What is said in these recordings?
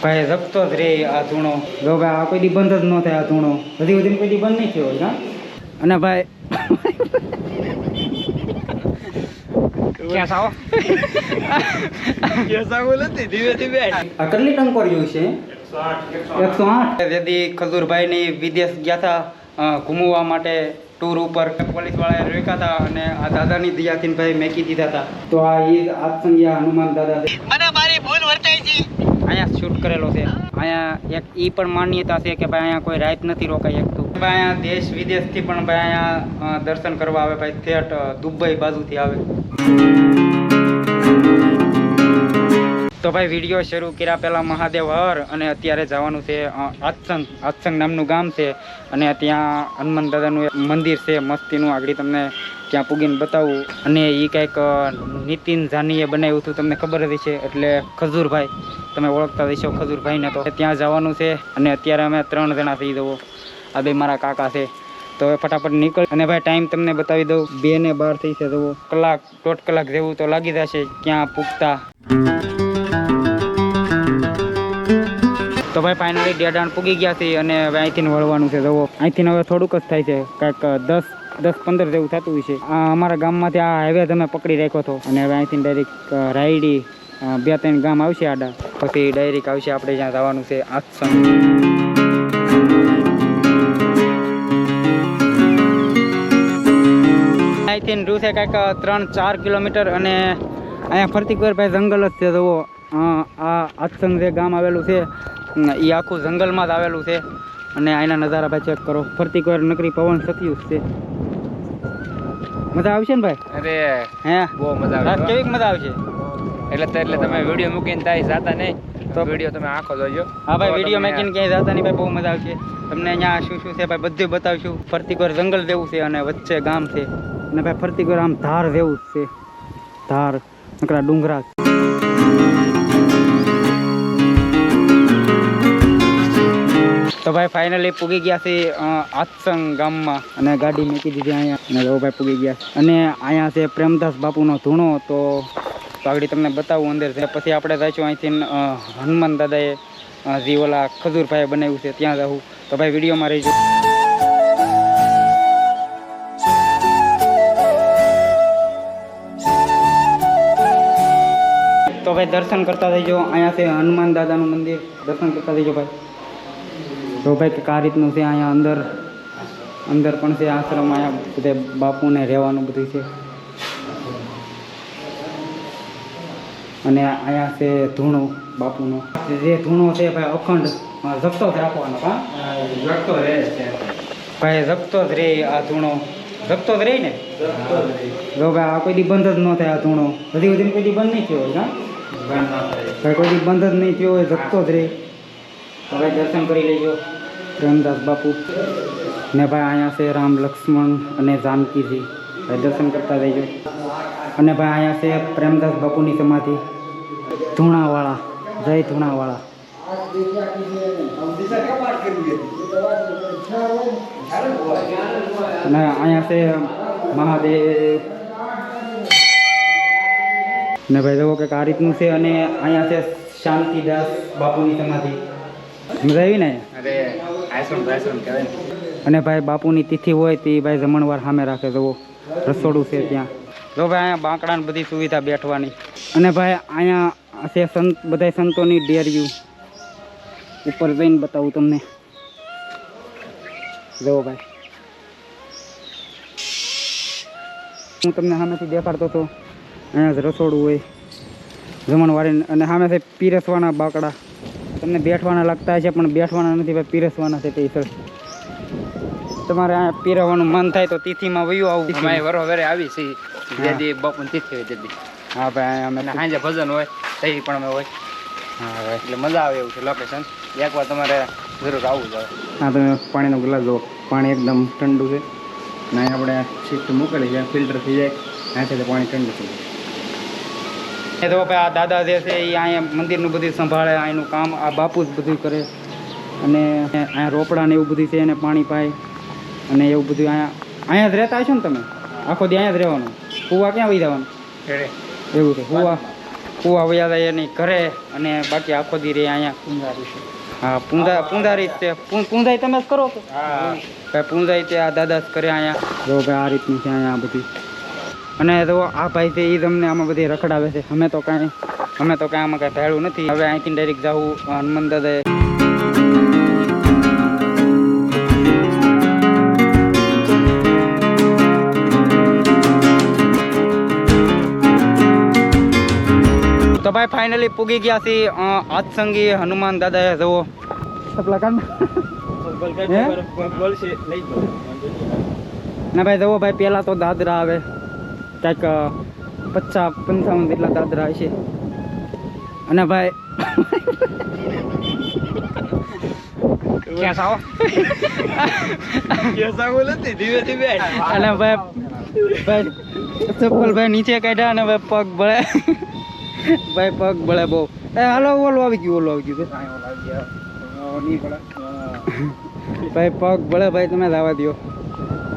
ભાઈ જપતો જ રે આ ધૂણો. જો ભાઈ આ કોઈ દી બંધ જ ન થાય આ ધૂણો. હજી સુધી કોઈ દી બંધ નહીં થયો હોય. અને ભાઈ ક્યાં સાવ ધીમે ધીમે આ કેટલી ટંકોર જોઈ છે? 108. જેથી ખજૂરભાઈની વિદેશ ગયા હતા ઘૂમવા માટે ટૂર ઉપર. પોલીસ વાળાએ રોક્યા હતા અને આ દાદાની દયાથી ભાઈ મેકી દીધા હતા. તો આ ઈદ આત્સંગ્યા હનુમાન દાદા છે. મને મારી ભૂલ વર્તાઈ છે. અહીંયા શૂટ કરેલો છે. અહીંયા એક ઈ પણ માન્યતા છે કે ભાઈ અહીંયા કોઈ રાત નથી રોકાઈ શકતું. ભાઈ અહીંયા દેશ વિદેશથી પણ ભાઈ અહીંયા દર્શન કરવા આવે. ભાઈ થેટ દુબઈ બાજુથી આવે. તો ભાઈ વિડીયો શરૂ કર્યા પહેલાં મહાદેવ હર અને અત્યારે જવાનું છે આત્સંગ નામનું ગામ છે અને ત્યાં હનુમાન દાદાનું મંદિર છે મસ્તીનું. આગળ તમને ત્યાં પૂગીને બતાવું. અને એ કંઈક નીતિન જાનીએ બનાવ્યું હતું, તમને ખબર જ છે. એટલે ખજૂરભાઈ તમે ઓળખતા હશો ખજૂરભાઈને. તો ત્યાં જવાનું છે અને અત્યારે અમે 3 જણા થઈ જવો. આ બે મારા કાકા છે. તો હવે ફટાફટ નીકળ. અને ભાઈ ટાઈમ તમને બતાવી દઉં, 2:12 થઈ છે. જવો કલાક 1.5 કલાક જેવું તો લાગી જશે ક્યાં પૂગતા. તો ભાઈ ફાઇનલી ડેડાણ પૂગી ગયા છે અને હવે અહીંથી વળવાનું છે. જુઓ અહીંથી હવે થોડુંક જ થાય છે, કાંઈક 10-15 જેવું થતું હોય છે. અમારા ગામમાંથી આ હાઈવે તમે પકડી રાખ્યો હતો અને હવે અહીંથી ડાયરેક્ટ રાયડી 2-3 ગામ આવશે આડા, પછી ડાયરેક્ટ આવશે આપણે જ્યાં જવાનું છે આત્સંગ. અહીંથી રૂ છે કાંઈક 3-4 કિલોમીટર અને અહીંયા ફરતી કોઈ ભાઈ જંગલ જ છે. જુઓ આ આત્સંગ જે ગામ આવેલું છે એ આખું જંગલમાં જ આવેલું છે અને અહીંના નજારા ભાઈ ચેક કરો. ફરતી કોઈ નકરી પવન સત્યું છે. મજા આવશે ને ભાઈ? અરે હે બહુ મજા આવે. કેવી મજા આવશે? એટલે તમે વિડીયો મૂકીને થાય જાતા નહીં તો વિડીયો તમે આખો જોજો. હા ભાઈ વિડીયો મૂકીને ક્યાંય જાતા નહીં ભાઈ, બહુ મજા આવશે. તમને અહીંયા શું શું છે ભાઈ બધું બતાવશું. ફરતી કોઈ જંગલ જેવું છે અને વચ્ચે ગામ છે અને ભાઈ ફરતી કોઈ આમ ધાર જેવું જ છે. ધાર નકરા ડુંગરા. તો ભાઈ ફાઇનલી પૂગી ગયા છે આત્સંગ ગામમાં અને ગાડી મૂકી દીધી અહીંયા અને જો ભાઈ પૂગી ગયા. અને અહીંયા છે પ્રેમદાસ બાપુનો ધૂણો. તો આગળ તમને બતાવું અંદર છે. પછી આપણે જઈશું અહીંથી હનુમાન દાદાએ જે ઓલા ખજૂરભાઈએ બનાવ્યું છે ત્યાં જવું. તો ભાઈ વિડીયોમાં રહીજો. તો ભાઈ દર્શન કરતા થઈજો. અહીંયા છે હનુમાન દાદાનું મંદિર, દર્શન કરતા થઈજો ભાઈ. તો ભાઈ કે આ રીતનું છે અહીંયા અંદર પણ છે આશ્રમ. અહીંયા બધે બાપુને રહેવાનું બધું છે. અને અહીંયા છે ધૂણો બાપુનો. જે ધૂણો છે ભાઈ અખંડ જપતો જ રાખવાનો. હા જપતો રહે છે ભાઈ, જપતો જ રહે આ ધૂણો. જપતો જ રહે ને? જો ભાઈ આ કોઈ દી બંધ જ ન થાય આ ધૂણો. હજી સુધી કોઈ દી બંધ નહીં થયો હોય. હા ભાઈ કોઈ દી બંધ જ નહીં થયો હોય, જપતો જ રહે. હવે દર્શન કરી લેજો પ્રેમદાસ બાપુ ને ભાઈ. અહીંયા છે રામ લક્ષ્મણ અને જાનકીજી. ભાઈ દર્શન કરતા રહેજો. અને ભાઈ અહીંયા છે પ્રેમદાસ બાપુની સમાધિ ધૂણાવાળા. જય ધૂણાવાળા. અને અહીંયા છે મહાદેવ ને ભાઈ જુઓ કે આ રીતનું છે. અને અહીંયા છે શાંતિદાસ બાપુની સમાધિ. મજા આવી ને? અરે આશ્રમ કહેવાય. અને ભાઈ બાપુની તિથિ હોય તે ભાઈ જમણવાર સામે રાખે. જુઓ રસોડું છે ત્યાં. જો ભાઈ અહીંયા બાંકડા બધી સુવિધા બેઠવાની. અને ભાઈ અહીંયા છે બધા સંતોની ડેરીયું. ઉપર જઈને બતાવું તમને. જુઓ ભાઈ હું તમને સામેથી દેખાડતો હતો. અહીંયા જ રસોડું હોય જમણવારી. અને સામે છે પીરસવાના બાંકડા. તમને બેઠવાના લાગતા હશે પણ બેઠવાના નથી ભાઈ, પીરસવાના છે તે સર. તમારે અહીંયા પીરસવાનું મન થાય તો તિથિમાં વયું આવું. અમારે વરોવરે આવી છે જેદી બપોર તિથિ હોય તેદી. હા ભાઈ અમે સાંજે ભજન હોય તે પણ અમે હોય. હા ભાઈ એટલે મજા આવે એવું છે લોકેશન. એકવાર તમારે જરૂર આવવું જોઈએ. હા તમે પાણીનો ગ્લાસ લો. પાણી એકદમ ઠંડુ છે. અને અહીં આપણે શિફ્ટ મોકલી જાય, ફિલ્ટર થઈ જાય. અહીંથી પાણી ઠંડુ થઈ જાય. એ તો ભાઈ આ દાદા જે છે એ અહીંયા મંદિરનું બધું સંભાળે. અહીંનું કામ આ બાપુ જ બધું કરે. અને અહીંયા રોપડા ને એવું બધું છે એને પાણી પાય અને એવું બધું. અહીંયા જ રહેતા હશો ને તમે? આખો દી અહીંયા જ રહેવાનું? કૂવા ક્યાં વહી જવાનું? એવું છે કૂવા કુવા વયા જાય એની ઘરે અને બાકી આખો દી રે અહીંયા હા પૂંજારી જ છે પૂંજાઈ તમે જ કરો કે ભાઈ પૂંજાઈ તે આ દાદા જ કરે અહીંયા જો ભાઈ આ રીતની છે અહીંયા બધી અને જો આ ભાઈ છે એ તમને આમાં બધી રખડાવે છે અમે તો કાંઈ આમાં કાંઈ ભેળું નથી હવે અહીંથી ડાયરેક્ટ જાવું હનુમાન દાદાએ તો ભાઈ ફાઇનલી પૂગી ગયા છે આતસંગી હનુમાન દાદાએ જવો સપલા કામ ના ભાઈ જવો ભાઈ પહેલા તો દાદરા આવે કંઈક 50-55 જેટલા દાદરા હશે અને ભાઈ ક્યાં સાવ ધીમે ધીમે અને ભાઈ ચપ્પલ ભાઈ નીચે કાઢ્યા અને ભાઈ પગ ભળે ભાઈ પગ બળે બહુ હાલો ઓલું આવી ગયું ભાઈ પગ બળે ભાઈ તમે જવા દો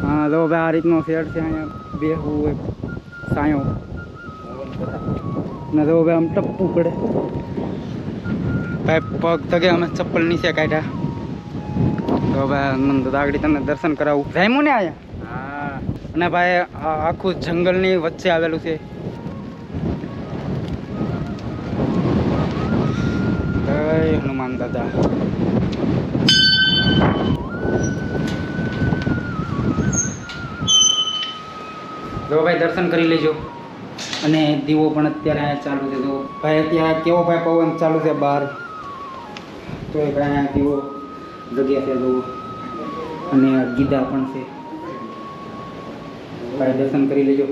હા જો ભાઈ આ રીતનો શેડ છે અહીંયા બેહવું સાયો ને જો ભાઈ આમ ટપવું પડે ભાઈ પગ તગે અમે ચપ્પલ નીચે કાઢ્યા તો ભાઈ હનુમાન દાદા આગળ તમને દર્શન કરાવું જામ્યું ને અહીંયા અને ભાઈ આખું જંગલની વચ્ચે આવેલું છે જય હનુમાન દાદા જો ભાઈ દર્શન કરી લેજો અને દીવો પણ અત્યારે ચાલુ છે જો ભાઈ અત્યારે કેવો ભાઈ પવન ચાલુ છે બહાર તો એ ભાઈ અહીંયા દીવો જગ્યા છે જો અને ગીધા પણ છે ભાઈ દર્શન કરી લેજો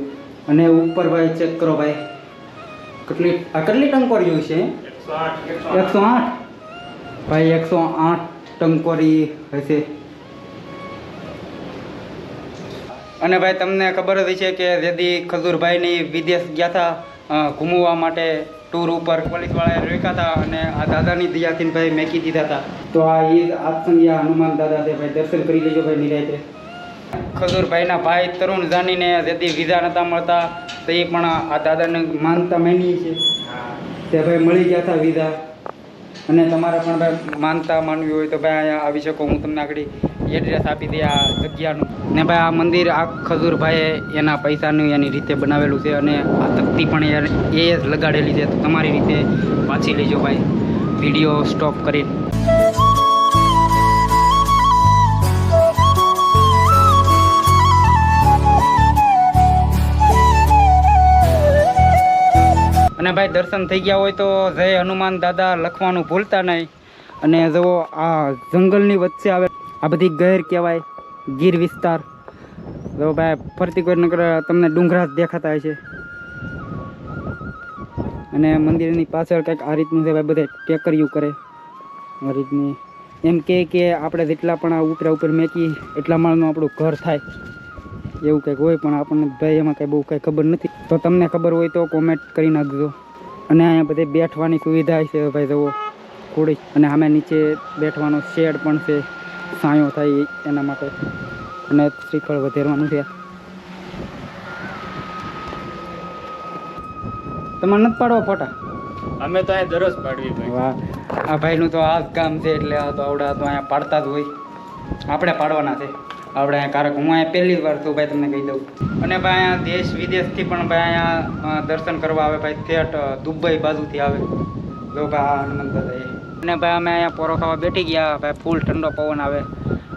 અને ઉપર ભાઈ ચેક કરો ભાઈ કેટલી ટંકોરીઓ છે 108 ભાઈ 108 ટંકોરી હશે અને ભાઈ તમને ખબર જ છે કે જેથી ખજૂરભાઈની વિદેશ ગયા હતા ઘૂમવા માટે ટૂર ઉપર પોલીસવાળાએ રોક્યા હતા અને આ દાદાની દયાથી ભાઈ મેકી દીધા હતા તો આ ઈદ આતસંગિયા હનુમાન દાદા છે ભાઈ દર્શન કરી લેજો ભાઈ નિરાંતે ખજૂરભાઈના ભાઈ તરુણ જાનીને જેથી વિઝા નહોતા મળતા તો એ પણ આ દાદાને માનતા માની છે તે ભાઈ મળી ગયા હતા વિઝા અને તમારે પણ ભાઈ માનતા માનવી હોય તો ભાઈ અહીંયા આવી શકો હું તમને આગળ એડ્રેસ આપી દે આ જગ્યાનું ને ભાઈ આ મંદિર આ ખજૂરભાઈએ એના પૈસાનું એની રીતે બનાવેલું છે અને આ તકતી પણ એ જ લગાડેલી છે તો તમારી રીતે વાંચી લેજો ભાઈ વિડીયો સ્ટોપ કરીને અને ભાઈ દર્શન થઈ ગયા હોય તો જય હનુમાન દાદા લખવાનું ભૂલતા નહીં અને જુઓ આ જંગલની વચ્ચે આવે આ બધી ગહેર કહેવાય ગીર વિસ્તાર જો ભાઈ ફરતી કોઈ નગર તમને ડુંગરા જ દેખાતા હોય છે અને મંદિરની પાછળ કંઈક આ રીતનું છે ભાઈ બધા ટેકરીયું કરે આ રીતની એમ કે આપણે જેટલા પણ ઉપરા ઉપર મેકી એટલા માળનું આપણું ઘર થાય એવું કંઈક હોય પણ આપણને ભાઈ એમાં કંઈ બહુ કંઈ ખબર નથી તો તમને ખબર હોય તો કોમેન્ટ કરી નાખજો અને અહીંયા બધે બેઠવાની સુવિધા છે ભાઈ જુઓ થોડી અને આમે નીચે બેઠવાનો શેડ પણ છે સાયો થાય એના માટે અને શ્રીફળ વધેરવાનું છે તમારે નથી પાડવા ફોટા અમે તો અહીંયા દરરોજ પાડવી ભાઈ વાહ આ ભાઈનું તો આ જ કામ છે એટલે આ તો આવડા તો અહીંયા પાડતા જ હોય આપણે પાડવાના છે આપણે અહીંયા કારક હું અહીંયા પહેલી વાર છું ભાઈ તમને કહી દઉં અને ભાઈ અહીંયા દેશ વિદેશથી પણ ભાઈ અહીંયા દર્શન કરવા આવે ભાઈ થેટ દુબઈ બાજુથી આવે જો ભાઈ આ હનુમાન દાદા અને ભાઈ અમે અહીંયા પોરો ખાવા બેઠી ગયા ભાઈ ફૂલ ઠંડો પવન આવે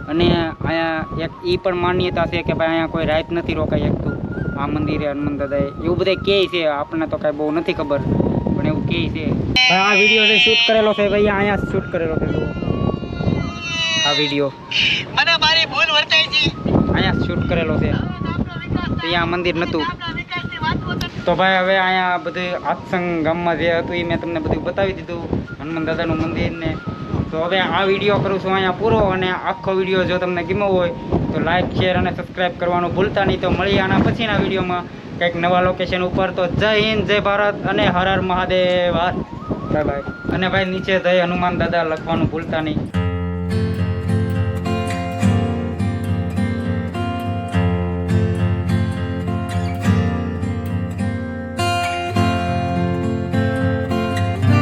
અને અહીંયા એક એ પણ માન્યતા છે કે ભાઈ અહીંયા કોઈ રાત નથી રોકાઈ શકતું આ મંદિરે હનુમાન દાદાએ એવું બધા કહે છે આપણને તો કાંઈ બહુ નથી ખબર પણ એવું કહે છે ભાઈ આ વિડીયો જે શૂટ કરેલો છે ભાઈ અહીંયા શૂટ કરેલો છે આ વિડીયો મને મારી ભૂલ વર્તાઈ છે અહીંયા શૂટ કરેલો છે ત્યાં મંદિર નહોતું તો ભાઈ હવે અહીંયા બધું આત્સંગ ગામમાં જે હતું એ મેં તમને બધું બતાવી દીધું હનુમાન દાદાનું મંદિર ને તો હવે આ વિડીયો કરું છું અહીંયા પૂરો અને આખો વિડીયો જો તમને ગમ્યો હોય તો લાઈક શેર અને સબસ્ક્રાઈબ કરવાનું ભૂલતા નહીં તો મળીએ આના પછીના વિડીયોમાં કંઈક નવા લોકેશન ઉપર તો જય હિન્દ જય ભારત અને હર હર મહાદેવ બાય બાય અને ભાઈ નીચે જય હનુમાન દાદા લખવાનું ભૂલતા નહીં